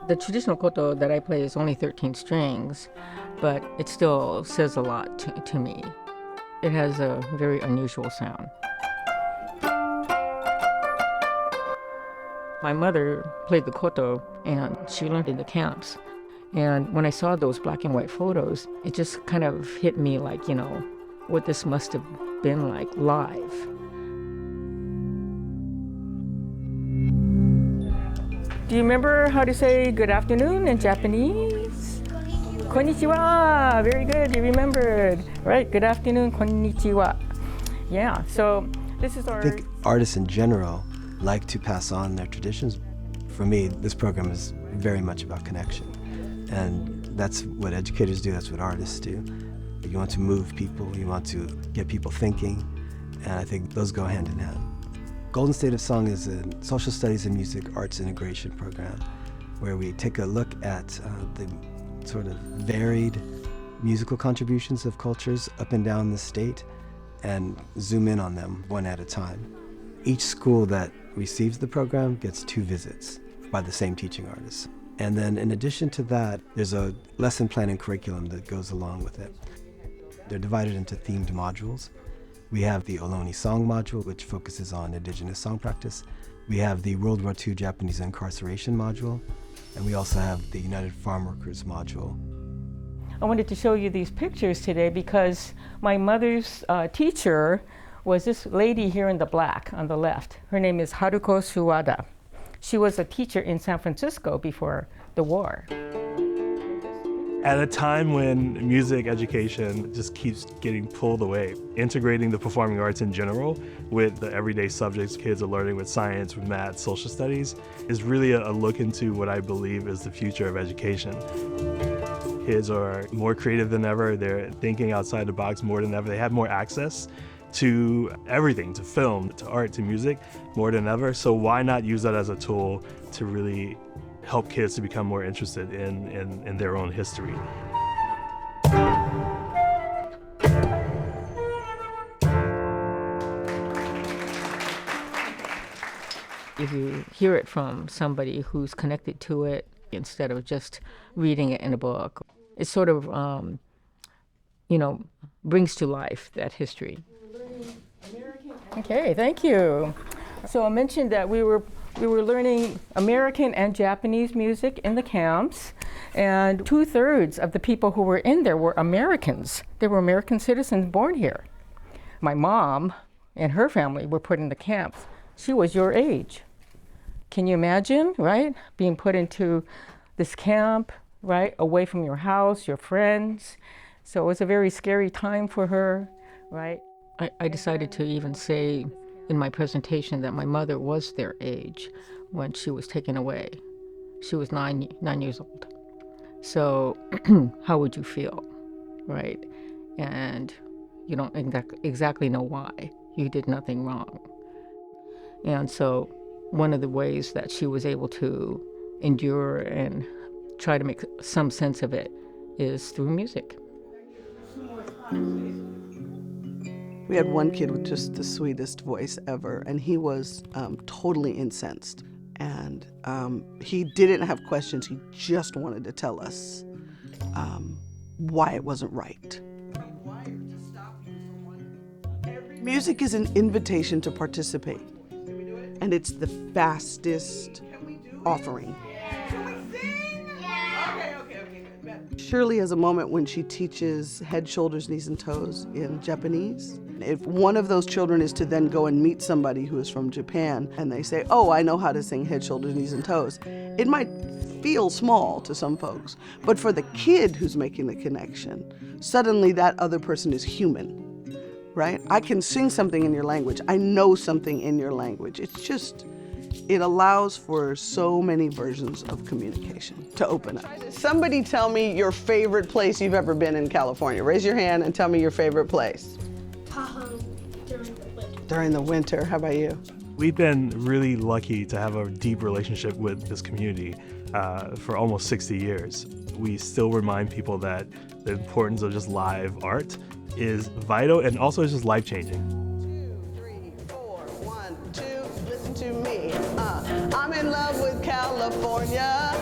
The traditional koto that I play is only 13 strings, but it still says a lot to me. It has a very unusual sound. My mother played the koto, and she learned in the camps. And when I saw those black and white photos, it just kind of hit me like, what this must have been like live. Do you remember how to say good afternoon in Japanese? Konnichiwa. Very good, you remembered. Right, good afternoon, konnichiwa. Yeah, so this is our... I think artists in general like to pass on their traditions. For me, this program is very much about connection. And that's what educators do, that's what artists do. You want to move people, you want to get people thinking, and I think those go hand in hand. Golden State of Song is a social studies and music arts integration program where we take a look at the sort of varied musical contributions of cultures up and down the state and zoom in on them one at a time. Each school that receives the program gets 2 visits by the same teaching artists. And then in addition to that, there's a lesson plan and curriculum that goes along with it. They're divided into themed modules. We have the Ohlone Song module, which focuses on indigenous song practice. We have the WWII Japanese Incarceration module, and we also have the United Farm Workers module. I wanted to show you these pictures today because my mother's teacher was this lady here in the black on the left. Her name is Haruko Suada. She was a teacher in San Francisco before the war. At a time when music education just keeps getting pulled away, integrating the performing arts in general with the everyday subjects kids are learning with science, with math, social studies, is really a look into what I believe is the future of education. Kids are more creative than ever, they're thinking outside the box more than ever, they have more access to everything, to film, to art, to music, more than ever. So why not use that as a tool to really help kids to become more interested in their own history? If you hear it from somebody who's connected to it, instead of just reading it in a book, it sort of, brings to life that history. Okay, thank you. So I mentioned that we were learning American and Japanese music in the camps, and 2/3 of the people who were in there were Americans. They were American citizens born here. My mom and her family were put in the camps. She was your age. Can you imagine, right? Being put into this camp, right? Away from your house, your friends. So it was a very scary time for her, right? I decided to even say in my presentation that my mother was their age when she was taken away. She was nine years old. So how would you feel, right? And you don't exactly know why. You did nothing wrong. And so one of the ways that she was able to endure and try to make some sense of it is through music. We had one kid with just the sweetest voice ever, and he was totally incensed. And he didn't have questions, he just wanted to tell us why it wasn't right. Music is an invitation to participate, and it's the fastest offering. Shirley has a moment when she teaches head, shoulders, knees, and toes in Japanese. If one of those children is to then go and meet somebody who is from Japan and they say, oh, I know how to sing head, shoulders, knees, and toes, it might feel small to some folks, but for the kid who's making the connection, suddenly that other person is human, right? I can sing something in your language. I know something in your language. It's just, it allows for so many versions of communication to open up. Somebody tell me your favorite place you've ever been in California. Raise your hand and tell me your favorite place. Tahoe during the winter. During the winter, how about you? We've been really lucky to have a deep relationship with this community for almost 60 years. We still remind people that the importance of just live art is vital and also is just life-changing. 2, 3, 4, 1, 2, listen to me. I'm in love with California.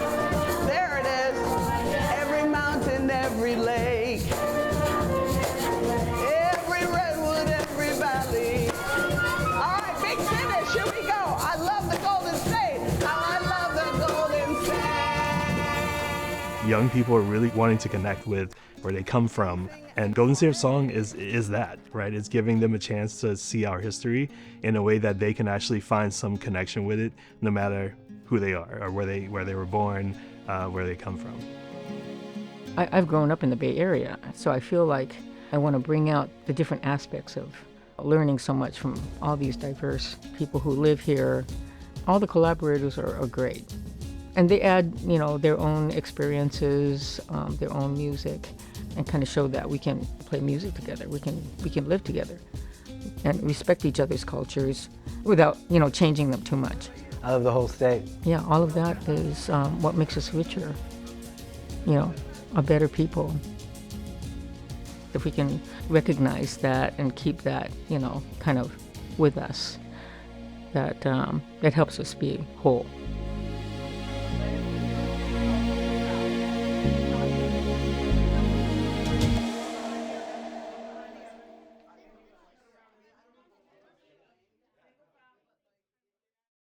Here we go. I love the Golden State. I love the Golden State. Young people are really wanting to connect with where they come from. And Golden State Song is that, right? It's giving them a chance to see our history in a way that they can actually find some connection with it, no matter who they are or where they were born, where they come from. I've grown up in the Bay Area, so I feel like I want to bring out the different aspects of learning so much from all these diverse people who live here. All the collaborators are great. And they add, their own experiences, their own music, and kind of show that we can play music together. We can live together and respect each other's cultures without, changing them too much. I love the whole state. Yeah, all of that is what makes us richer, a better people. If we can recognize that and keep that, kind of with us, that helps us be whole.